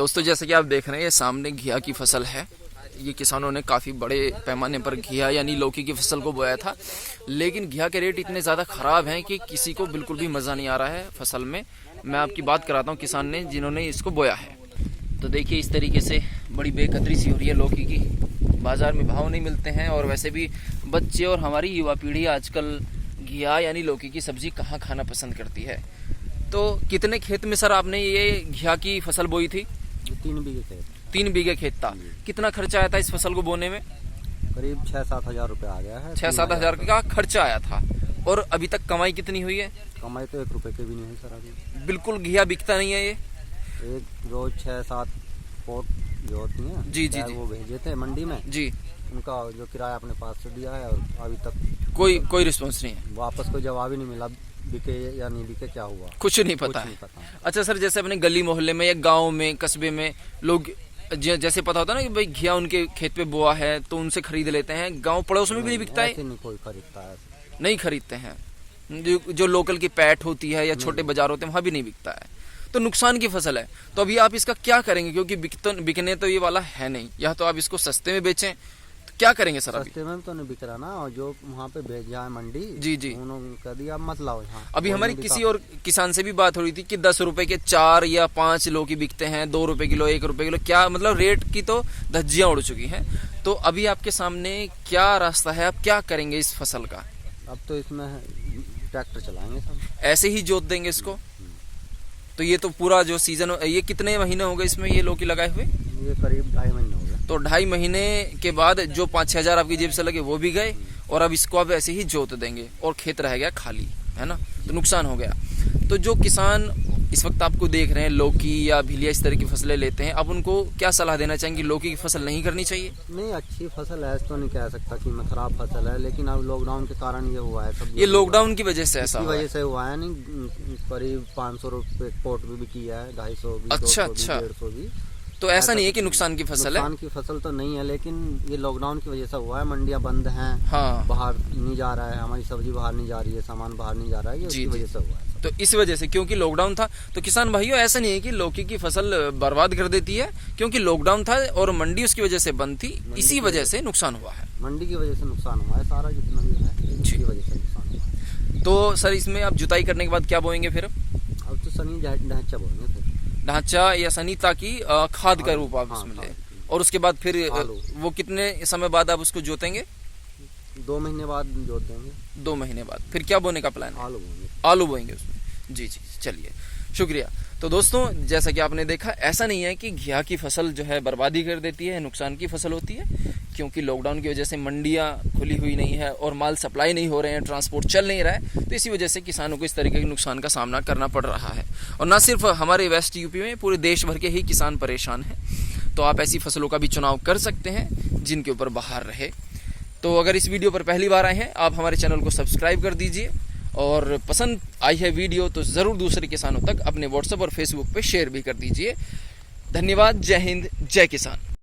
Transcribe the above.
दोस्तों जैसे कि आप देख रहे हैं ये सामने घिया की फसल है। ये किसानों ने काफ़ी बड़े पैमाने पर घिया यानी लौकी की फसल को बोया था, लेकिन घिया के रेट इतने ज़्यादा ख़राब हैं कि किसी को बिल्कुल भी मज़ा नहीं आ रहा है फसल में। मैं आपकी बात कराता हूँ किसान ने जिन्होंने इसको बोया है। तो देखिए इस तरीके से बड़ी बेकदरी सी हो रही है लौकी की। बाज़ार में भाव नहीं मिलते हैं और वैसे भी बच्चे और हमारी युवा पीढ़ी आजकल घिया यानी लौकी की सब्ज़ी कहाँ खाना पसंद करती है। तो कितने खेत में सर आपने ये घिया की फसल बोई थी? 3 बीघे खेत। 3 बीघे खेत था। कितना खर्चा आया था इस फसल को बोने में? करीब 6-7 हज़ार रुपये आ गया है। 6-7 हज़ार का खर्चा आया था। और अभी तक कमाई कितनी हुई है? कमाई तो 1 रुपये की भी नहीं हुई सर अभी। बिल्कुल घिया बिकता नहीं है ये। एक रोज 6-7 पोट जो होती हैं जी जी वो भेजे थे मंडी में जी। उनका जो किराया अपने पास से दिया है और अभी तक कोई रिस्पॉन्स नहीं है। वापस कोई जवाब ही नहीं मिला, बिके या नहीं बिके, क्या हुआ कुछ नहीं पता है। अच्छा सर, जैसे अपने गली मोहल्ले में या गांव में कस्बे में लोग जैसे पता होता है ना कि भाई घिया उनके खेत पे बोआ है तो उनसे खरीद लेते हैं, गांव पड़ोस में भी नहीं बिकता है? नहीं, कोई खरीदता है नहीं खरीदते हैं। जो लोकल की पैठ होती है या छोटे बाजार होते हैं वहां भी नहीं बिकता है। तो नुकसान की फसल है। तो अभी आप इसका क्या करेंगे, क्योंकि बिकने तो ये वाला है नहीं, या तो आप इसको सस्ते में बेचें, तो क्या करेंगे सर? अभी सस्ते में तो नहीं बिक रहा ना, और जो वहाँ पे भेजा है मंडी जी जी उन्होंने कह दिया मत लाओ यहाँ। अभी हमारी किसी और किसान से भी बात हो रही थी कि 10 रुपए के 4 या 5 लौकी बिकते हैं, 2 रुपए किलो, 1 रुपए किलो। क्या मतलब रेट की तो धज्जियां उड़ चुकी हैं। तो अभी आपके सामने क्या रास्ता है, आप क्या करेंगे इस फसल का? अब तो इसमें ट्रैक्टर चलाएंगे सब, ऐसे ही जोत देंगे इसको। तो ये तो पूरा जो सीजन, ये कितने महीने हो गए इसमें ये लौकी लगाए हुए? ये करीब 2.5 महीने हो गए। तो 2.5 महीने के बाद जो 5-6 हज़ार आपकी जेब से लगे वो भी गए, और अब इसको आप ऐसे ही जोत देंगे और खेत रह गया खाली, है ना? तो नुकसान हो गया। तो जो किसान इस वक्त आपको देख रहे हैं लौकी या भिलिया इस तरह की फसलें लेते हैं, अब उनको क्या सलाह देना चाहेंगे? लौकी की फसल नहीं करनी चाहिए? नहीं, अच्छी फसल है तो नहीं कह सकता कि मैं खराब फसल है, लेकिन अब लॉकडाउन के कारण ये हुआ है सब। ये लॉकडाउन की वजह से ऐसा की हुआ वजह से हुआ है। नहीं, करीब 500 रुपये पोट भी बिकी है, 250 भी, अच्छा 200 भी, 150 भी। तो ऐसा नहीं है कि नुकसान की फसल है? नुकसान की फसल तो नहीं है, लेकिन ये लॉकडाउन की वजह से हुआ है। मंडियां बंद हैं, हाँ। बाहर नहीं जा रहा है, हमारी सब्जी बाहर नहीं जा रही है, सामान बाहर नहीं जा रहा है, ये उसकी वजह से हुआ है। तो इस वजह से, क्योंकि लॉकडाउन था, तो किसान भाइयों ऐसा नहीं है कि लौकी की फसल बर्बाद कर देती है, क्योंकि लॉकडाउन था और मंडी उसकी वजह से बंद थी, इसी वजह से नुकसान हुआ है। मंडी की वजह से नुकसान हुआ है, सारा जितना भी है इसकी वजह से नुकसान हुआ है। तो सर इसमें आप जुताई करने के बाद क्या बोएंगे फिर? अब तो सनी ढांचा बोलेंगे फिर, ढांचा या सनी, ताकि खाद का रूप आप उसमें ले। और उसके बाद फिर वो कितने समय बाद आप उसको जोतेंगे? 2 महीने बाद जोत देंगे। 2 महीने बाद फिर क्या बोने का प्लान है? आलू बोएंगे। आलू बोएंगे उसमें। जी जी, चलिए शुक्रिया। तो दोस्तों जैसा कि आपने देखा, ऐसा नहीं है कि घिया की फसल जो है बर्बादी कर देती है, नुकसान की फसल होती है, क्योंकि लॉकडाउन की वजह से मंडियां खुली हुई नहीं है और माल सप्लाई नहीं हो रहे हैं, ट्रांसपोर्ट चल नहीं रहा है, तो इसी वजह से किसानों को इस तरीके के नुकसान का सामना करना पड़ रहा है। और ना सिर्फ हमारे वेस्ट यूपी में, पूरे देश भर के ही किसान परेशान हैं। तो आप ऐसी फसलों का भी चुनाव कर सकते हैं जिनके ऊपर बाहर रहे। तो अगर इस वीडियो पर पहली बार आए हैं, आप हमारे चैनल को सब्सक्राइब कर दीजिए, और पसंद आई है वीडियो तो ज़रूर दूसरे किसानों तक अपने व्हाट्सएप और फेसबुक पे शेयर भी कर दीजिए। धन्यवाद। जय हिंद, जय किसान।